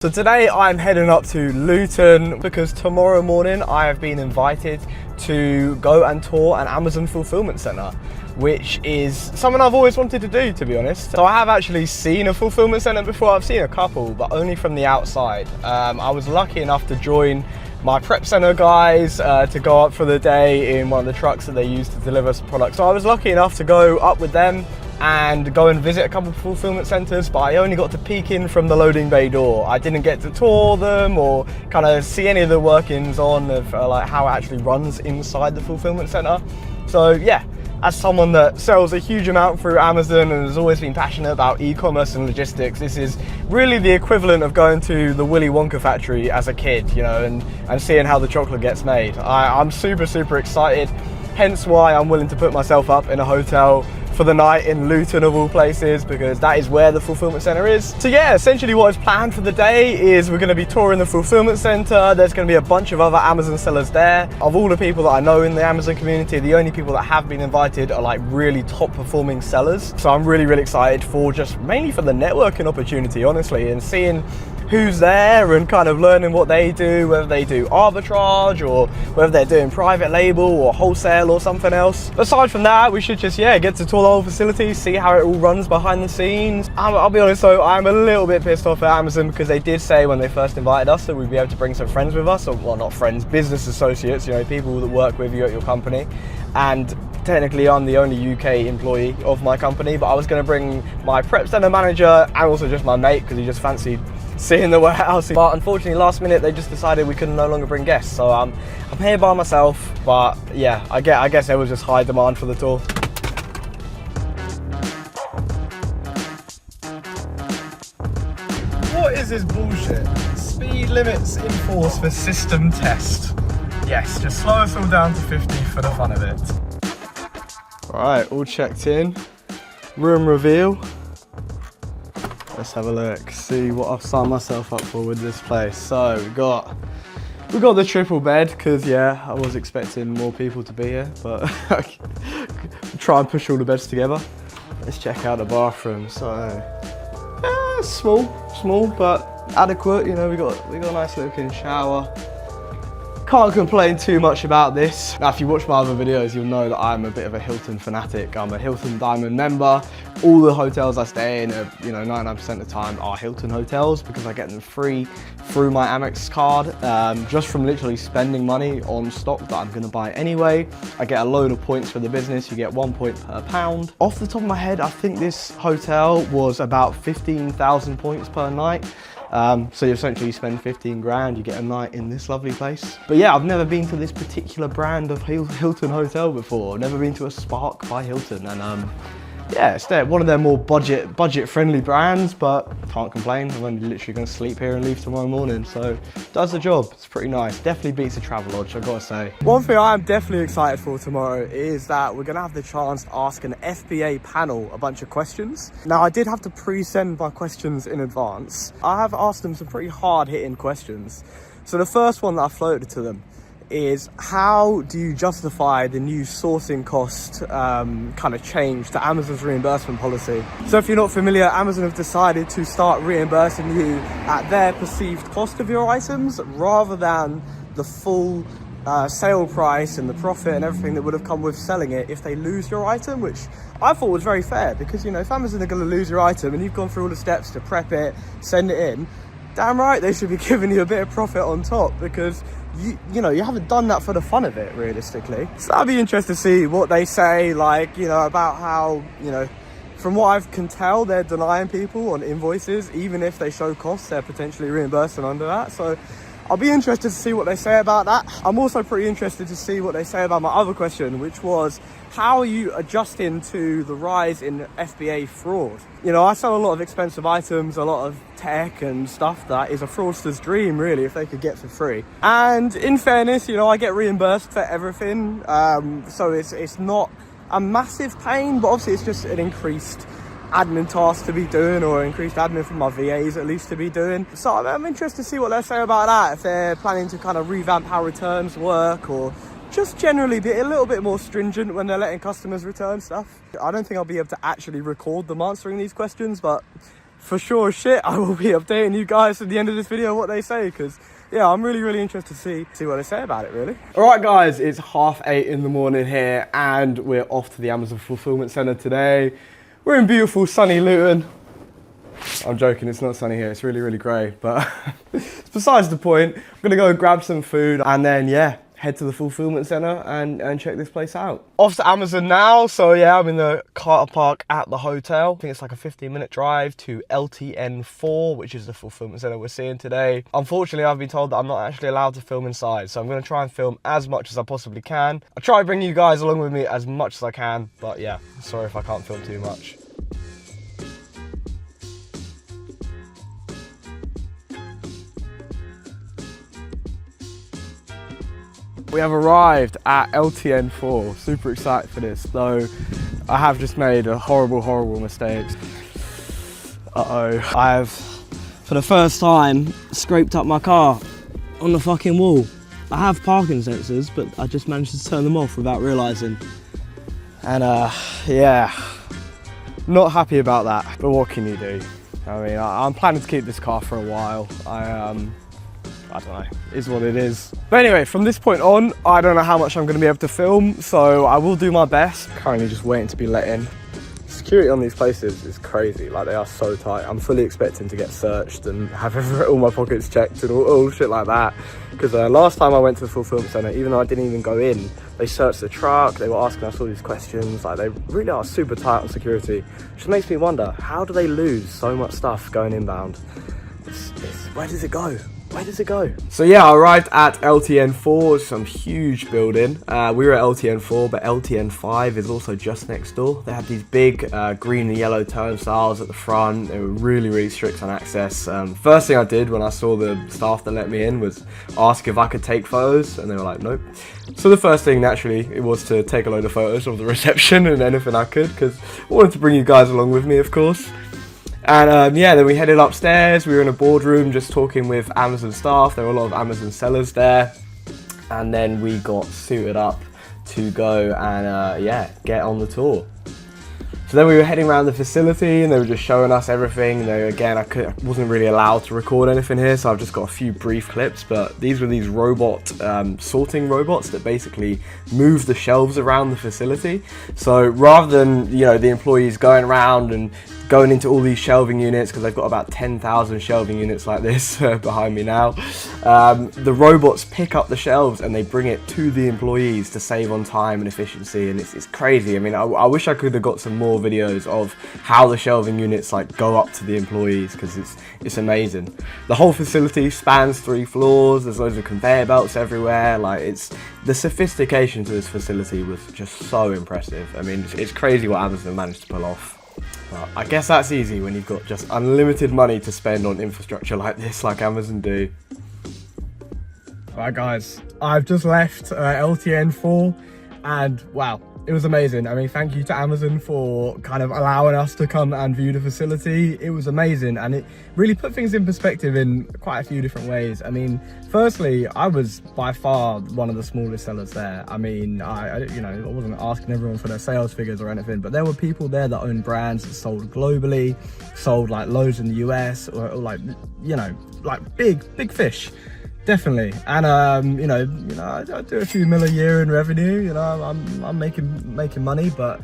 So today I'm heading up to Luton because tomorrow morning I have been invited to go and tour an Amazon fulfillment center, which is something I've always wanted to do, to be honest. So I have actually seen a fulfillment center before. I've seen a couple, but only from the outside. I was lucky enough to join my prep center guys to go up for the day in one of the trucks that they use to deliver some products. So I was lucky enough to go up with them and go and visit a couple of fulfillment centers, but I only got to peek in from the loading bay door. I didn't get to tour them or kind of see any of the workings on of like how it actually runs inside the fulfillment center. So yeah, as someone that sells a huge amount through Amazon and has always been passionate about e-commerce and logistics, this is really the equivalent of going to the Willy Wonka factory as a kid, you know, and seeing how the chocolate gets made. I'm super excited, hence why I'm willing to put myself up in a hotel for the night in Luton of all places, because that is where the fulfillment center is. So yeah, essentially what is planned for the day is we're going to be touring the fulfillment center. There's going to be a bunch of other Amazon sellers there. Of all the people that I know in the Amazon community, the only people that have been invited are like really top performing sellers. So I'm really excited for just mainly for the networking opportunity, honestly, and seeing who's there and kind of learning what they do, whether they do arbitrage or whether they're doing private label or wholesale or something else. Aside from that, we should just, yeah, get to tour the whole facility, see how it all runs behind the scenes. I'll be honest though, I'm a little bit pissed off at Amazon because they did say when they first invited us that we'd be able to bring some friends with us, or well, not friends, business associates, you know, people that work with you at your company. And technically I'm the only UK employee of my company, but I was going to bring my prep center manager and also just my mate because he just fancied seeing the warehouse. But unfortunately last minute they just decided we could no longer bring guests, so I'm here by myself. But yeah, I guess there was just high demand for the tour. What is this bullshit? Speed limits in force for system test. Yes, just slow us all down to 50 for the fun of it. Alright, all checked in. Room reveal. Let's have a look, see what I've signed myself up for with this place. So we got the triple bed, because yeah, I was expecting more people to be here, but try and push all the beds together. Let's check out the bathroom. So small but adequate, you know. We got a nice looking shower. Can't complain too much about this. Now, if you watch my other videos, you'll know that I'm a bit of a Hilton fanatic. I'm a Hilton Diamond member. All the hotels I stay in, you know, 99% of the time are Hilton hotels because I get them free through my Amex card, just from literally spending money on stock that I'm gonna buy anyway. I get a load of points for the business. You get 1 point per pound. Off the top of my head, I think this hotel was about 15,000 points per night. So you essentially spend 15 grand, you get a night in this lovely place. But yeah, I've never been to this particular brand of Hilton hotel before. Never been to a Spark by Hilton, and yeah, it's one of their more budget friendly brands, but can't complain. I'm only literally going to sleep here and leave tomorrow morning, so does the job. It's pretty nice. Definitely beats a travel lodge, I've got to say. One thing I am definitely excited for tomorrow is that we're going to have the chance to ask an FBA panel a bunch of questions. Now, I did have to pre-send my questions in advance. I have asked them some pretty hard-hitting questions. So the first one that I floated to them is, how do you justify the new sourcing cost kind of change to Amazon's reimbursement policy? So if you're not familiar, Amazon have decided to start reimbursing you at their perceived cost of your items rather than the full sale price and the profit and everything that would have come with selling it if they lose your item, which I thought was very fair, because, you know, if Amazon are going to lose your item and you've gone through all the steps to prep it, send it in, damn right they should be giving you a bit of profit on top, because you know, you haven't done that for the fun of it, realistically. So I'd be interested to see what they say, like, you know, about how, you know, from what I can tell, they're denying people on invoices. Even if they show costs, they're potentially reimbursing under that. So I'll be interested to see what they say about that. I'm also pretty interested to see what they say about my other question, which was, how are you adjusting to the rise in FBA fraud? You know, I sell a lot of expensive items, a lot of tech and stuff that is a fraudster's dream, really, if they could get for free. And in fairness, you know, I get reimbursed for everything. So it's not a massive pain, but obviously it's just an increased admin tasks to be doing, or increased admin for my VAs at least to be doing. So I'm interested to see what they say about that, if they're planning to kind of revamp how returns work, or just generally be a little bit more stringent when they're letting customers return stuff. I don't think I'll be able to actually record them answering these questions, but for sure shit, I will be updating you guys at the end of this video what they say, because yeah, I'm really interested to see what they say about it, really. All right, guys, it's 8:30 in the morning here, and we're off to the Amazon Fulfilment Center today. We're in beautiful sunny Luton. I'm joking, it's not sunny here, it's really grey, but it's besides the point. I'm gonna go and grab some food and then, yeah, head to the Fulfilment Center and check this place out. Off to Amazon now, so yeah, I'm in the car park at the hotel. I think it's like a 15-minute drive to LTN4, which is the Fulfilment Center we're seeing today. Unfortunately, I've been told that I'm not actually allowed to film inside, so I'm gonna try and film as much as I possibly can. I'll try to bring you guys along with me as much as I can, but yeah, sorry if I can't film too much. We have arrived at LTN4, super excited for this, though I have just made a horrible mistake. Uh-oh. I have, for the first time, scraped up my car on the fucking wall. I have parking sensors, but I just managed to turn them off without realising. And yeah, not happy about that, but what can you do? I mean, I'm planning to keep this car for a while. I don't know, it is what it is. But anyway, from this point on, I don't know how much I'm gonna be able to film, so I will do my best. Currently just waiting to be let in. Security on these places is crazy, like they are so tight. I'm fully expecting to get searched and have all my pockets checked and all shit like that. Because last time I went to the Fulfilment Center, even though I didn't even go in, they searched the truck, they were asking us all these questions, like they really are super tight on security. Which makes me wonder, how do they lose so much stuff going inbound? Where does it go? Where does it go? So yeah, I arrived at LTN4, some huge building. We were at LTN4, but LTN5 is also just next door. They had these big green and yellow turnstiles at the front. They were really strict on access. First thing I did when I saw the staff that let me in was ask if I could take photos, and they were like, nope. So the first thing, naturally, it was to take a load of photos of the reception and anything I could, because I wanted to bring you guys along with me, of course. And yeah, then we headed upstairs. We were in a boardroom just talking with Amazon staff. There were a lot of Amazon sellers there. And then we got suited up to go and yeah, get on the tour. So then we were heading around the facility and they were just showing us everything. They, again, I wasn't really allowed to record anything here, so I've just got a few brief clips, but these were these robot sorting robots that basically move the shelves around the facility. So rather than, you know, the employees going around and going into all these shelving units, because they've got about 10,000 shelving units like this behind me now, the robots pick up the shelves and they bring it to the employees to save on time and efficiency, and it's crazy. I mean, I wish I could have got some more videos of how the shelving units like go up to the employees, because it's amazing. The whole facility spans 3 floors. There's loads of conveyor belts everywhere. Like, it's the sophistication to this facility was just so impressive. I mean, it's crazy what Amazon managed to pull off. Well, I guess that's easy when you've got just unlimited money to spend on infrastructure like this, like Amazon do. Alright guys, I've just left LTN4 and wow, it was amazing. I mean, thank you to Amazon for kind of allowing us to come and view the facility. It was amazing, and it really put things in perspective in quite a few different ways. I mean, firstly, I was by far one of the smallest sellers there. I mean, I wasn't asking everyone for their sales figures or anything, but there were people there that owned brands that sold globally, sold like loads in the US, or like, you know, like big fish. Definitely, and I do a few mil a year in revenue. You know, I'm making money, but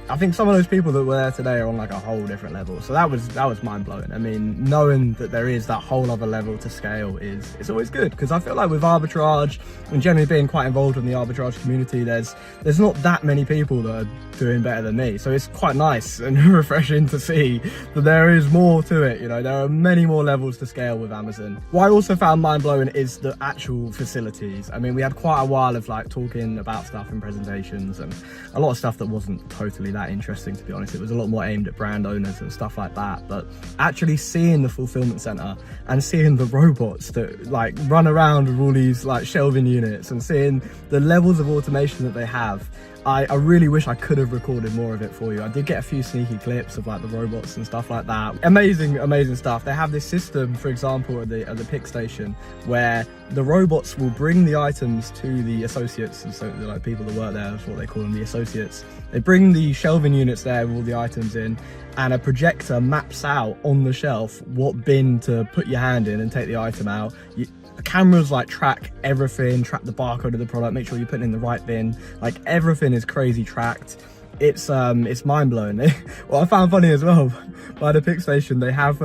I think some of those people that were there today are on like a whole different level. So that was mind blowing. I mean, knowing that there is that whole other level to scale it's always good, because I feel like with arbitrage and generally being quite involved in the arbitrage community, there's not that many people that are doing better than me. So it's quite nice and refreshing to see that there is more to it. You know, there are many more levels to scale with Amazon. What I also found mind blowing is the actual facilities. I mean, we had quite a while of like talking about stuff and presentations, and a lot of stuff that wasn't totally that interesting, to be honest. It was a lot more aimed at brand owners and stuff like that, but actually seeing the fulfillment center and seeing the robots that like run around with all these like shelving units and seeing the levels of automation that they have, I really wish I could have recorded more of it for you. I did get a few sneaky clips of like the robots and stuff like that. Amazing stuff. They have this system, for example, at the pick station, where the robots will bring the items to the associates, and so like people that work there, that's what they call them, the associates. They bring the shelving units there with all the items in, and a projector maps out on the shelf what bin to put your hand in and take the item out. The cameras like track everything, track the barcode of the product, make sure you're putting in the right bin. Like everything is crazy tracked. It's mind-blowing. What I found funny as well, by the pick station, they have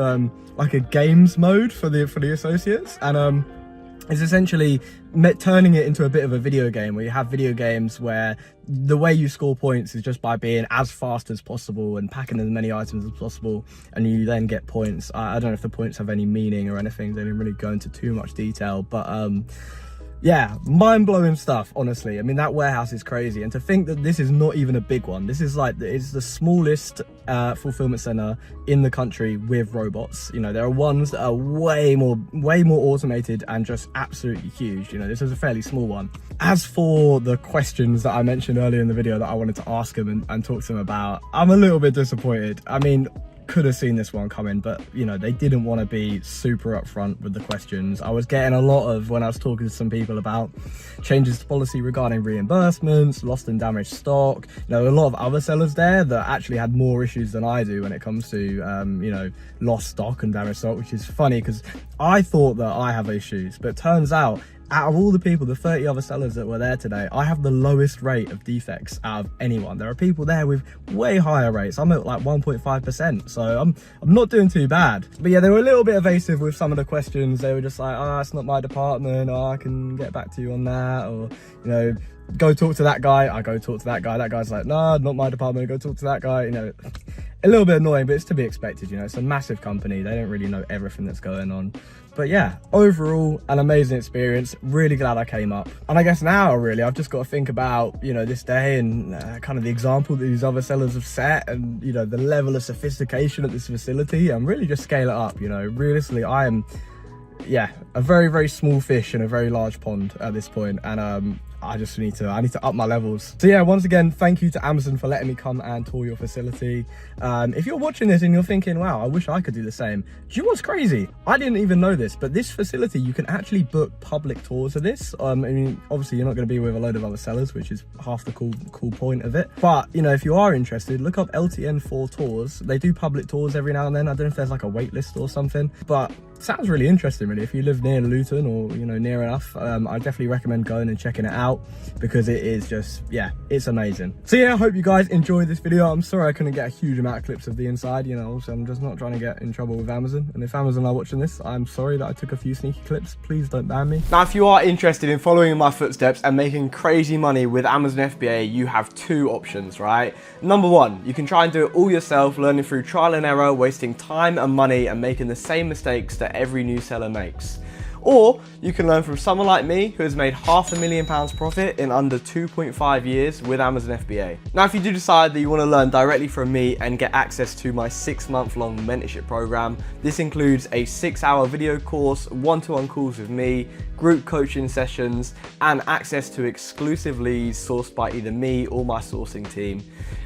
like a games mode for the associates, and it's essentially turning it into a bit of a video game, where you have video games where the way you score points is just by being as fast as possible and packing as many items as possible, and you then get points. I don't know if the points have any meaning or anything. They didn't really go into too much detail, but yeah, mind-blowing stuff, honestly. I mean, that warehouse is crazy, and to think that this is not even a big one. This is like, it's the smallest fulfillment center in the country with robots. You know, there are ones that are way more automated and just absolutely huge. You know, this is a fairly small one. As for the questions that I mentioned earlier in the video that I wanted to ask them and talk to them about, I'm a little bit disappointed. I mean, could have seen this one coming, but you know, they didn't want to be super upfront with the questions. I was getting a lot of, when I was talking to some people about changes to policy regarding reimbursements, lost and damaged stock, you know, a lot of other sellers there that actually had more issues than I do when it comes to you know, lost stock and damaged stock, which is funny because I thought that I have issues, but it turns out out of all the people, the 30 other sellers that were there today, I have the lowest rate of defects out of anyone. There are people there with way higher rates. I'm at like 1.5%, so I'm not doing too bad. But yeah, they were a little bit evasive with some of the questions. They were just like, oh, it's not my department, or I can get back to you on that, or, you know, go talk to that guy. I go talk to that guy. That guy's like, no, not my department, go talk to that guy. You know, a little bit annoying, but it's to be expected. You know, it's a massive company. They don't really know everything that's going on. But yeah, overall, an amazing experience. Really glad I came up. And I guess now, really, I've just got to think about, you know, this day and kind of the example that these other sellers have set, and, you know, the level of sophistication at this facility, and really just scale it up. You know, realistically, I am, yeah, a very, very small fish in a very large pond at this point. And I just need to up my levels. So yeah, once again, thank you to Amazon for letting me come and tour your facility. If you're watching this and you're thinking, wow, I wish I could do the same. Do you know what's crazy? I didn't even know this, but this facility, you can actually book public tours of this. I mean, obviously you're not going to be with a load of other sellers, which is half the cool point of it. But, you know, if you are interested, look up LTN4 tours. They do public tours every now and then. I don't know if there's like a wait list or something, but sounds really interesting, really. If you live near Luton, or, you know, near enough, I definitely recommend going and checking it out, because it is just, yeah, it's amazing. So yeah, I hope you guys enjoyed this video. I'm sorry I couldn't get a huge amount of clips of the inside, you know, so I'm just not trying to get in trouble with Amazon. And if Amazon are watching this, I'm sorry that I took a few sneaky clips. Please don't ban me. Now, if you are interested in following in my footsteps and making crazy money with Amazon FBA, you have two options, right? Number one, you can try and do it all yourself, learning through trial and error, wasting time and money and making the same mistakes that every new seller makes. Or you can learn from someone like me who has made £500,000 profit in under 2.5 years with Amazon FBA. Now, if you do decide that you want to learn directly from me and get access to my 6-month-long mentorship program, this includes a 6-hour video course, one-to-one calls with me, group coaching sessions, and access to exclusive leads sourced by either me or my sourcing team.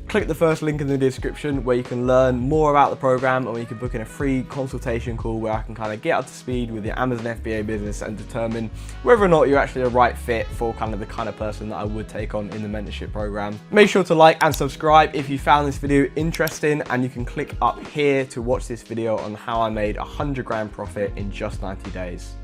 Click the first link in the description where you can learn more about the program, or you can book in a free consultation call where I can kind of get up to speed with your Amazon FBA business and determine whether or not you're actually a right fit for kind of the kind of person that I would take on in the mentorship program. Make sure to like and subscribe if you found this video interesting, and you can click up here to watch this video on how I made £100,000 profit in just 90 days.